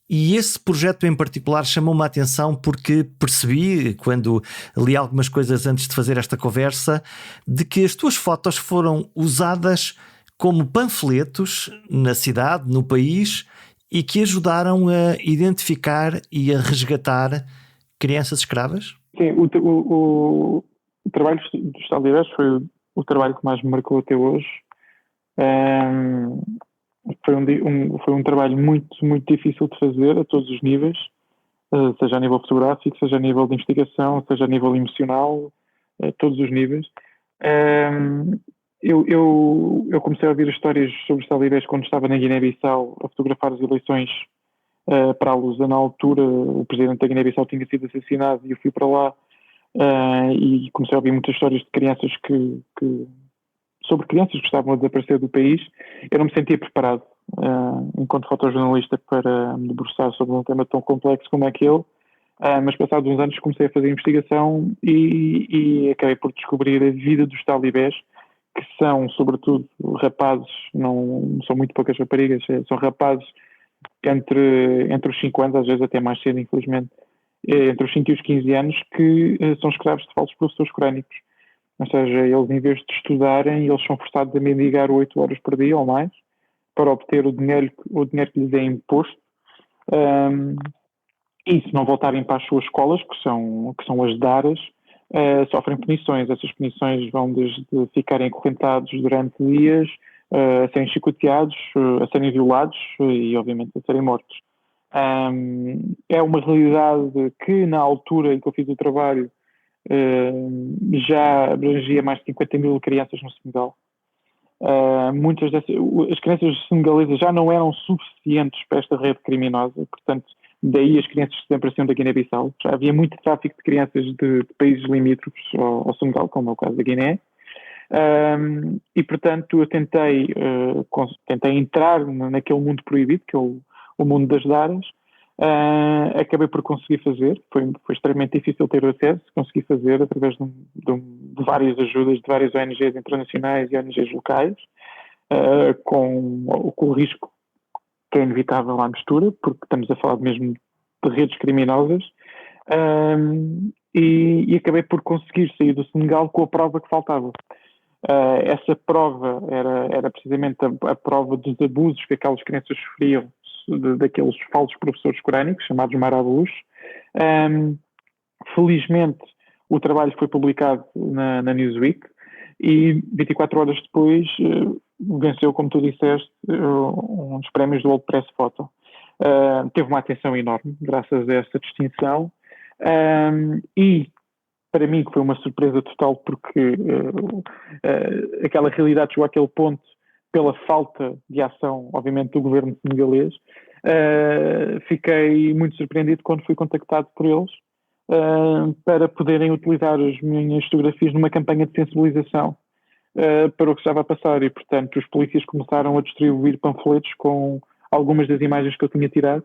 E esse projeto em particular chamou-me a atenção porque percebi, quando li algumas coisas antes de fazer esta conversa, de que as tuas fotos foram usadas como panfletos na cidade, no país, e que ajudaram a identificar e a resgatar crianças escravas? Sim, o trabalho dos Talibãs foi o trabalho que mais me marcou até hoje. Foi um trabalho muito, muito difícil de fazer a todos os níveis, seja a nível fotográfico, seja a nível de investigação, seja a nível emocional, a todos os níveis. Eu comecei a ouvir histórias sobre os talibãs quando estava na Guiné-Bissau a fotografar as eleições para a Lusa. Na altura, o presidente da Guiné-Bissau tinha sido assassinado e eu fui para lá e comecei a ouvir muitas histórias de crianças sobre crianças que estavam a desaparecer do país. Eu não me sentia preparado, enquanto fotojornalista, para me debruçar sobre um tema tão complexo como aquele, mas passados uns anos comecei a fazer investigação e acabei por descobrir a vida dos talibãs, que são, sobretudo, rapazes, não são muito poucas raparigas, são rapazes entre os 5 anos, às vezes até mais cedo, infelizmente, entre os 5 e os 15 anos, que são escravos de falsos professores corânicos. Ou seja, eles, em vez de estudarem, eles são forçados a mendigar 8 horas por dia ou mais para obter o dinheiro que lhes é imposto. E se não voltarem para as suas escolas, que são as daras, sofrem punições. Essas punições vão desde ficarem acorrentados durante dias, a serem chicoteados, a serem violados e, obviamente, a serem mortos. É uma realidade que, na altura em que eu fiz o trabalho, já abrangia mais de 50 mil crianças no Senegal. Muitas as crianças senegalesas já não eram suficientes para esta rede criminosa, portanto, daí as crianças que desapareciam da Guiné-Bissau. Já havia muito tráfico de crianças de países limítrofes ao Senegal, como é o caso da Guiné. E, portanto, eu tentei entrar naquele mundo proibido, que é o mundo das daras. Acabei por conseguir fazer, foi extremamente difícil ter acesso, consegui fazer através de várias ajudas de várias ONGs internacionais e ONGs locais, com o risco que é inevitável à mistura, porque estamos a falar mesmo de redes criminosas, e acabei por conseguir sair do Senegal com a prova que faltava. Essa prova era precisamente a prova dos abusos que aquelas crianças sofriam daqueles falsos professores corânicos, chamados marabus. Felizmente, o trabalho foi publicado na Newsweek e 24 horas depois venceu, como tu disseste, um dos prémios do World Press Photo. Teve uma atenção enorme, graças a essa distinção. E, para mim, que foi uma surpresa total, porque aquela realidade chegou àquele ponto pela falta de ação, obviamente, do governo senegalês. Fiquei muito surpreendido quando fui contactado por eles para poderem utilizar as minhas fotografias numa campanha de sensibilização para o que estava a passar, e, portanto, os polícias começaram a distribuir panfletos com algumas das imagens que eu tinha tirado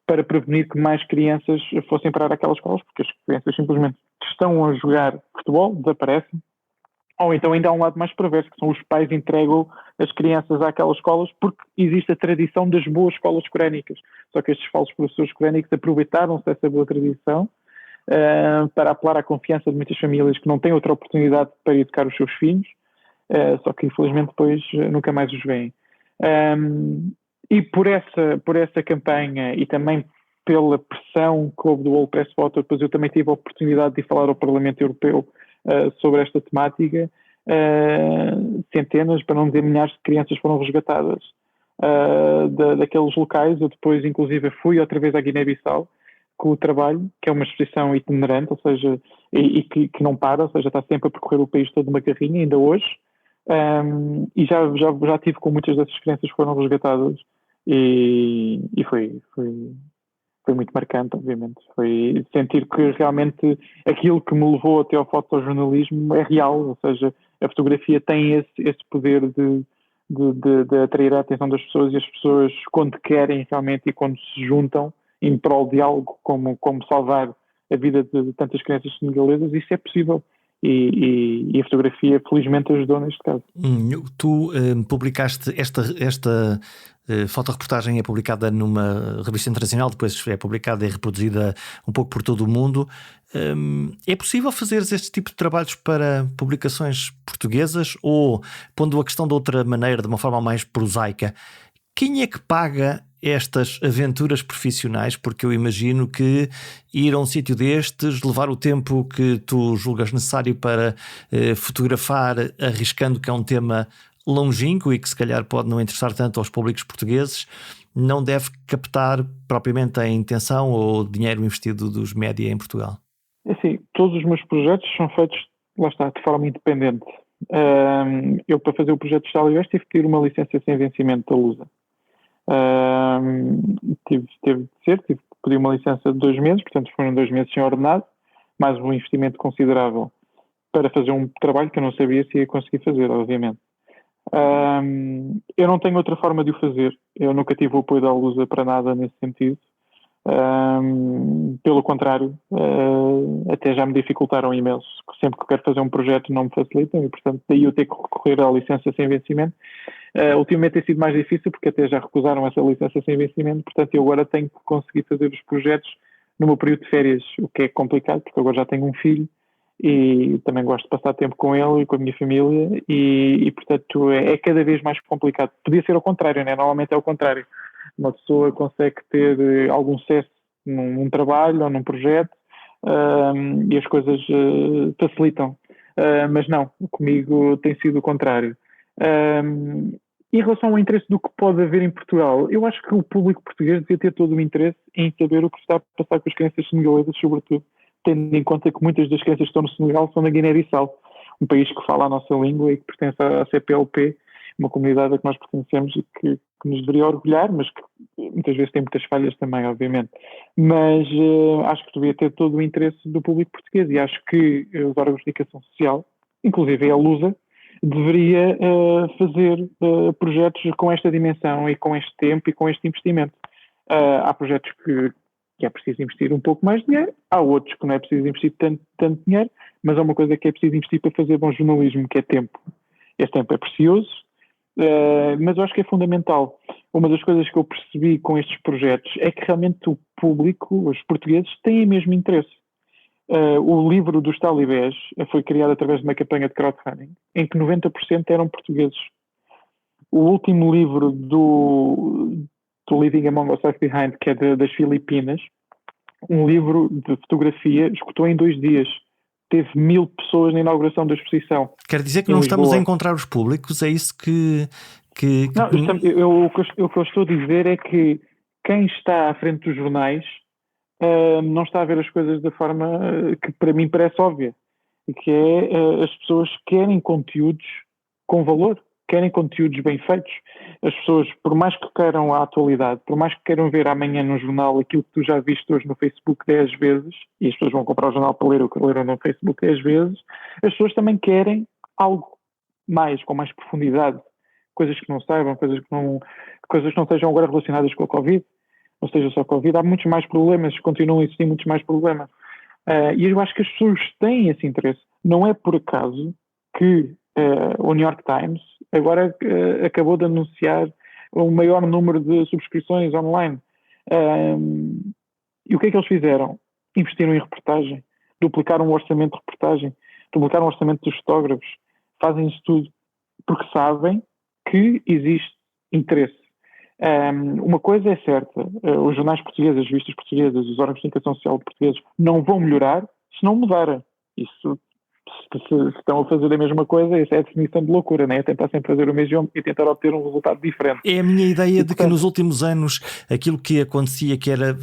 para prevenir que mais crianças fossem parar aquelas escolas, porque as crianças simplesmente estão a jogar futebol, desaparecem. Ou então ainda há um lado mais perverso, que são os pais entregam as crianças àquelas escolas porque existe a tradição das boas escolas corânicas. Só que estes falsos professores corânicos aproveitaram-se dessa boa tradição para apelar à confiança de muitas famílias que não têm outra oportunidade para educar os seus filhos, só que infelizmente depois nunca mais os veem. E por essa campanha e também pela pressão que houve do World Press Photo, depois eu também tive a oportunidade de falar ao Parlamento Europeu sobre esta temática. Centenas, para não dizer milhares de crianças foram resgatadas daqueles locais. Eu depois, inclusive, fui outra vez à Guiné-Bissau com o trabalho, que é uma exposição itinerante, ou seja, e que não para, ou seja, está sempre a percorrer o país todo de uma carrinha, ainda hoje. E já tive com muitas dessas crianças que foram resgatadas e foi muito marcante, obviamente. Foi sentir que realmente aquilo que me levou até ao fotojornalismo é real, ou seja, a fotografia tem esse poder de atrair a atenção das pessoas, e as pessoas, quando querem realmente e quando se juntam em prol de algo como salvar a vida de tantas crianças senegalesas, isso é possível. E a fotografia felizmente ajudou neste caso. Tu publicaste esta fotoreportagem, é publicada numa revista internacional, depois é publicada e reproduzida um pouco por todo o mundo. É possível fazer este tipo de trabalhos para publicações portuguesas, ou, pondo a questão de outra maneira, de uma forma mais prosaica, quem é que paga estas aventuras profissionais? Porque eu imagino que ir a um sítio destes, levar o tempo que tu julgas necessário para fotografar, arriscando que é um tema longínquo e que se calhar pode não interessar tanto aos públicos portugueses, não deve captar propriamente a intenção ou o dinheiro investido dos média em Portugal. Assim, todos os meus projetos são feitos, lá está, de forma independente. Eu, para fazer o projeto de Estádio tive que ter uma licença sem vencimento da Lusa. Tive que pedir uma licença de 2 meses, portanto foram 2 meses sem ordenado, mais um investimento considerável para fazer um trabalho que eu não sabia se ia conseguir fazer, obviamente. Eu não tenho outra forma de o fazer, eu nunca tive o apoio da Lusa para nada nesse sentido. Pelo contrário, até já me dificultaram imenso. Sempre que quero fazer um projeto não me facilitam, e portanto daí eu ter que recorrer à licença sem vencimento. Ultimamente tem sido mais difícil, porque até já recusaram essa licença sem vencimento, portanto eu agora tenho que conseguir fazer os projetos no meu período de férias, o que é complicado, porque agora já tenho um filho e também gosto de passar tempo com ele e com a minha família, e portanto é cada vez mais complicado. Podia ser ao contrário, né? Normalmente é ao contrário. Uma pessoa consegue ter algum sucesso num trabalho ou num projeto, e as coisas facilitam. Mas não, comigo tem sido o contrário. Em relação ao interesse do que pode haver em Portugal, eu acho que o público português devia ter todo o interesse em saber o que está a passar com as crianças senegalesas, sobretudo tendo em conta que muitas das crianças que estão no Senegal são da Guiné-Bissau, um país que fala a nossa língua e que pertence à CPLP, uma comunidade a que nós pertencemos e que nos deveria orgulhar, mas que muitas vezes tem muitas falhas também, obviamente. Mas acho que devia ter todo o interesse do público português, e acho que os órgãos de comunicação social, inclusive a Lusa, deveria fazer projetos com esta dimensão e com este tempo e com este investimento. Há projetos que é preciso investir um pouco mais de dinheiro, há outros que não é preciso investir tanto dinheiro, mas há uma coisa que é preciso investir para fazer bom jornalismo, que é tempo. Este tempo é precioso, mas eu acho que é fundamental. Uma das coisas que eu percebi com estes projetos é que realmente o público, os portugueses, têm o mesmo interesse. O livro dos Talibés foi criado através de uma campanha de crowdfunding, em que 90% eram portugueses. O último livro do Living Among Us Left Behind, que é das Filipinas, um livro de fotografia, esgotou em 2 dias. Teve 1000 pessoas na inauguração da exposição. Quer dizer que não estamos a encontrar os públicos? É isso que... Não, o que eu estou a dizer é que quem está à frente dos jornais não está a ver as coisas da forma que para mim parece óbvia, que é as pessoas querem conteúdos com valor, querem conteúdos bem feitos. As pessoas, por mais que queiram a atualidade, por mais que queiram ver amanhã no jornal aquilo que tu já viste hoje no Facebook 10 vezes, e as pessoas vão comprar o jornal para ler o que leram no Facebook 10 vezes, as pessoas também querem algo mais, com mais profundidade, coisas que não saibam, coisas que não sejam agora relacionadas com a Covid, não seja só Covid. Há muitos mais problemas, continuam a existir muitos mais problemas. E eu acho que as pessoas têm esse interesse. Não é por acaso que o New York Times agora acabou de anunciar o maior número de subscrições online. E o que é que eles fizeram? Investiram em reportagem, duplicaram o orçamento de reportagem, duplicaram o orçamento dos fotógrafos, fazem isso tudo porque sabem que existe interesse. Uma coisa é certa, os jornais portugueses, as revistas portuguesas, os órgãos de comunicação social portugueses não vão melhorar se não mudarem. Isso, se estão a fazer a mesma coisa, essa é a definição de loucura, não é? Tentar sempre fazer o mesmo e tentar obter um resultado diferente. É a minha ideia de que nos últimos anos aquilo que acontecia, que era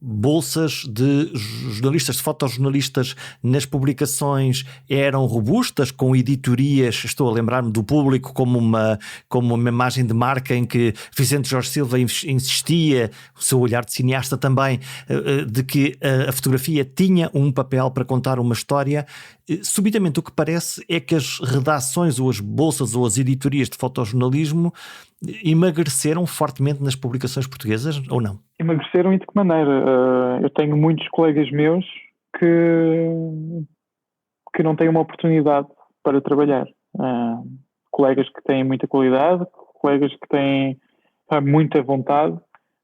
bolsas de jornalistas, de fotojornalistas nas publicações eram robustas, com editorias, estou a lembrar-me do Público como uma imagem de marca em que Vicente Jorge Silva insistia, o seu olhar de cineasta também, de que a fotografia tinha um papel para contar uma história. Subitamente o que parece é que as redações ou as bolsas ou as editorias de fotojornalismo emagreceram fortemente nas publicações portuguesas, ou não? Emagreceram e de que maneira? Eu tenho muitos colegas meus que não têm uma oportunidade para trabalhar. Colegas que têm muita qualidade, colegas que têm muita vontade,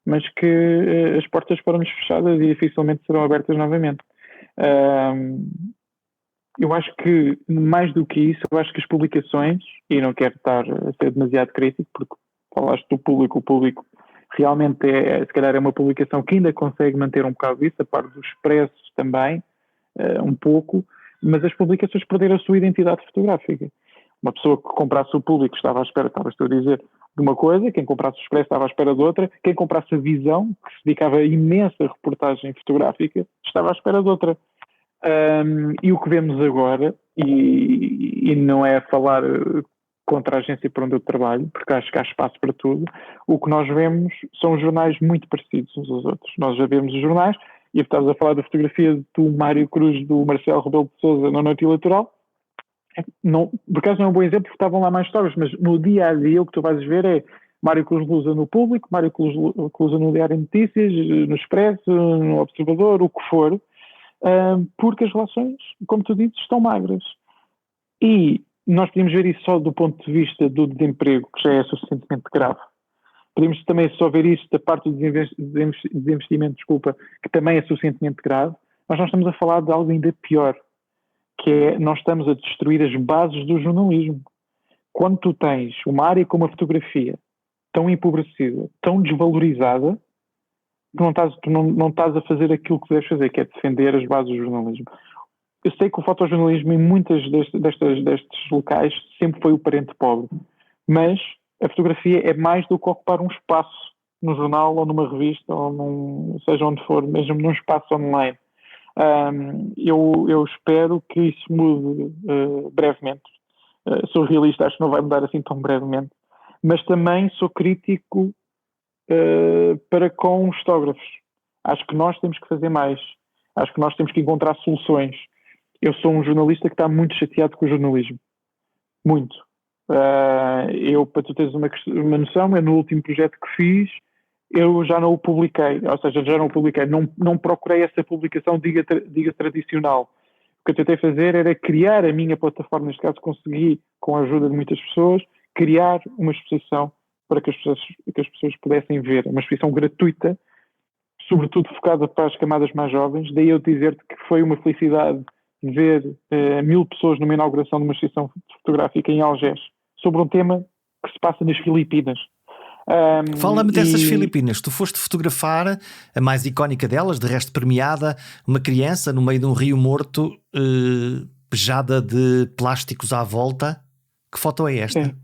mas que as portas foram-lhes fechadas e dificilmente serão abertas novamente. Eu acho que, mais do que isso, eu acho que as publicações, e não quero estar a ser demasiado crítico, porque falaste do Público, o Público realmente se calhar é uma publicação que ainda consegue manter um bocado isso, a par dos Expressos também, um pouco, mas as publicações perderam a sua identidade fotográfica. Uma pessoa que comprasse o Público estava à espera, estavas tu a dizer, de uma coisa, quem comprasse o Expresso estava à espera de outra, quem comprasse a Visão, que se dedicava a imensa reportagem fotográfica, estava à espera de outra. E o que vemos agora, e não é falar contra a agência por onde eu trabalho, porque acho que há espaço para tudo, o que nós vemos são jornais muito parecidos uns aos outros. Nós já vemos os jornais, e estás a falar da fotografia do Mário Cruz, do Marcelo Rebelo de Sousa na Noite Eleitoral. Não, por acaso não é um bom exemplo, porque estavam lá mais histórias, mas no dia-a-dia o que tu vais ver é Mário Cruz Lusa no Público, Mário Cruz Lusa no Diário de Notícias, no Expresso, no Observador, o que for, porque as relações, como tu dizes, estão magras. E nós podemos ver isso só do ponto de vista do desemprego, que já é suficientemente grave. Podemos também só ver isso da parte do desinvestimento, que também é suficientemente grave, mas nós estamos a falar de algo ainda pior, que é nós estamos a destruir as bases do jornalismo. Quando tu tens uma área como a fotografia tão empobrecida, tão desvalorizada, tu não estás a fazer aquilo que deves fazer, que é defender as bases do jornalismo. Eu sei que o fotojornalismo em muitos destes locais sempre foi o parente pobre, mas a fotografia é mais do que ocupar um espaço no jornal ou numa revista, ou seja onde for, mesmo num espaço online. Eu espero que isso mude brevemente. Sou realista, acho que não vai mudar assim tão brevemente, mas também sou crítico para com os fotógrafos. Acho que nós temos que fazer mais. Acho que nós temos que encontrar soluções. Eu sou um jornalista que está muito chateado com o jornalismo. Muito. Para tu teres uma noção, no último projeto que fiz, eu já não o publiquei. Ou seja, já não o publiquei. Não procurei essa publicação, diga tradicional. O que eu tentei fazer era criar a minha plataforma. Neste caso, consegui, com a ajuda de muitas pessoas, criar uma exposição para que as pessoas pudessem ver. Uma exposição gratuita, sobretudo focada para as camadas mais jovens. Daí eu dizer-te que foi uma felicidade ver 1000 pessoas numa inauguração de uma exposição fotográfica em Algés, sobre um tema que se passa nas Filipinas. Fala-me dessas Filipinas. Tu foste fotografar a mais icónica delas, de resto premiada, uma criança no meio de um rio morto, pejada de plásticos à volta. Que foto é esta?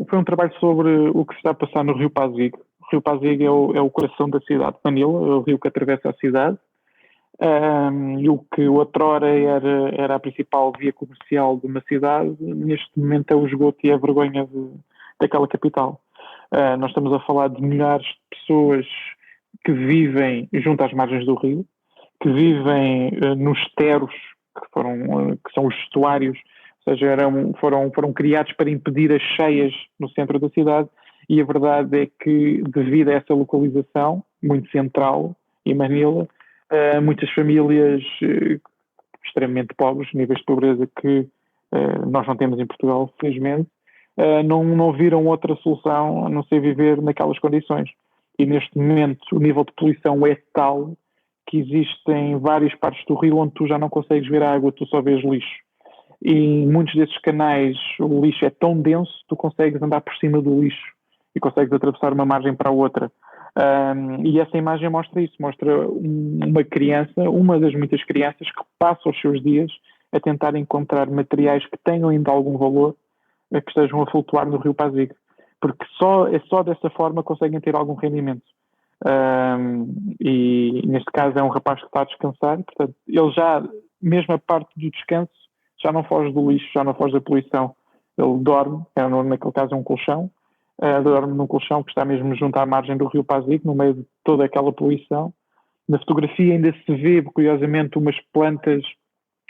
Foi um trabalho sobre o que se está a passar no Rio Pasig. O Rio Pasig é o coração da cidade de Manila, é o rio que atravessa a cidade. E o que outrora era a principal via comercial de uma cidade, neste momento é o esgoto e a vergonha daquela capital. Nós estamos a falar de milhares de pessoas que vivem junto às margens do rio, que vivem nos teros, que são os estuários, ou seja, foram criados para impedir as cheias no centro da cidade, e a verdade é que, devido a essa localização muito central em Manila, muitas famílias extremamente pobres, níveis de pobreza que nós não temos em Portugal, felizmente, não viram outra solução a não ser viver naquelas condições. E neste momento o nível de poluição é tal que existem várias partes do rio onde tu já não consegues ver a água, tu só vês lixo. E em muitos desses canais o lixo é tão denso que tu consegues andar por cima do lixo e consegues atravessar uma margem para a outra. E essa imagem mostra isso, mostra uma criança, uma das muitas crianças que passa os seus dias a tentar encontrar materiais que tenham ainda algum valor, que estejam a flutuar no Rio Pasig, porque só dessa forma conseguem ter algum rendimento. E neste caso é um rapaz que está a descansar, portanto, ele já, mesmo a parte do descanso, já não foge do lixo, já não foge da poluição. Ele dorme, naquele caso é um colchão, dorme num colchão que está mesmo junto à margem do rio Pazique, no meio de toda aquela poluição. Na fotografia ainda se vê, curiosamente, umas plantas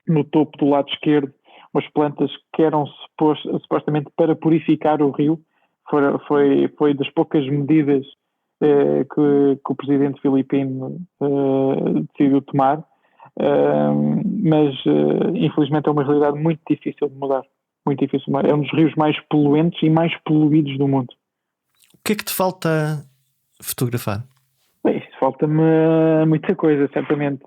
no topo do lado esquerdo, umas plantas que eram supostamente para purificar o rio. Foi das poucas medidas que o presidente filipino decidiu tomar, mas infelizmente é uma realidade muito difícil de mudar. Muito difícil de mudar. É um dos rios mais poluentes e mais poluídos do mundo. O que é que te falta fotografar? Bem, falta-me muita coisa, certamente.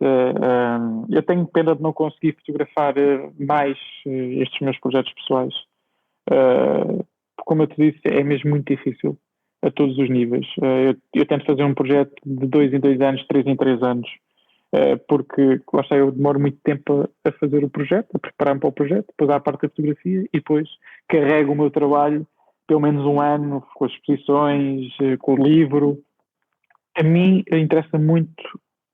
Eu tenho pena de não conseguir fotografar mais estes meus projetos pessoais. Como eu te disse, é mesmo muito difícil a todos os níveis. Eu tento fazer um projeto de 2 em 2 anos, 3 em 3 anos, porque lá está, eu demoro muito tempo a fazer o projeto, a preparar-me para o projeto, depois há a parte da fotografia e depois carrego o meu trabalho pelo menos um ano com as exposições, com o livro. A mim interessa muito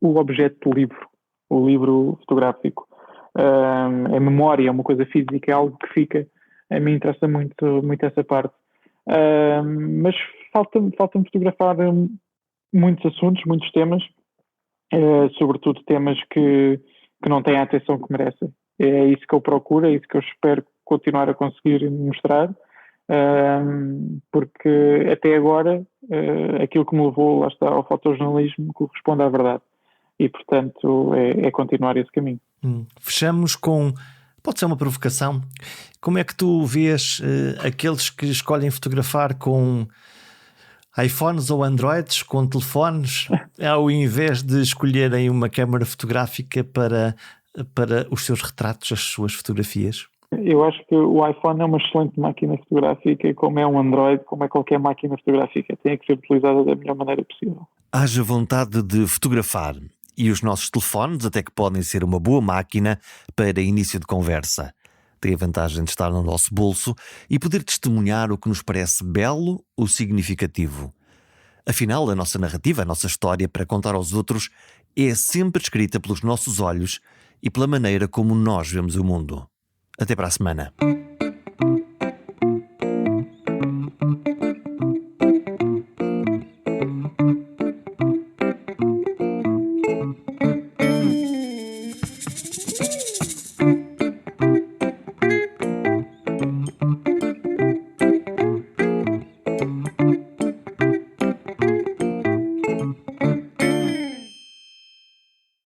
o objeto do livro, o livro fotográfico. A memória é uma coisa física, é algo que fica. A mim interessa muito, muito essa parte. Mas falta-me fotografar muitos assuntos, muitos temas, sobretudo temas que não têm a atenção que merecem. É isso que eu procuro, é isso que eu espero continuar a conseguir mostrar. Porque até agora aquilo que me levou lá está ao fotojornalismo corresponde à verdade e portanto é continuar esse caminho. Fechamos com, pode ser uma provocação, como é que tu vês aqueles que escolhem fotografar com iPhones ou Androids, com telefones, ao invés de escolherem uma câmara fotográfica para os seus retratos, as suas fotografias? Eu acho que o iPhone é uma excelente máquina fotográfica, como é um Android, como é qualquer máquina fotográfica, tem que ser utilizada da melhor maneira possível. Haja vontade de fotografar e os nossos telefones até que podem ser uma boa máquina para início de conversa. Tem a vantagem de estar no nosso bolso e poder testemunhar o que nos parece belo ou significativo. Afinal, a nossa narrativa, a nossa história para contar aos outros é sempre escrita pelos nossos olhos e pela maneira como nós vemos o mundo. Até para a semana.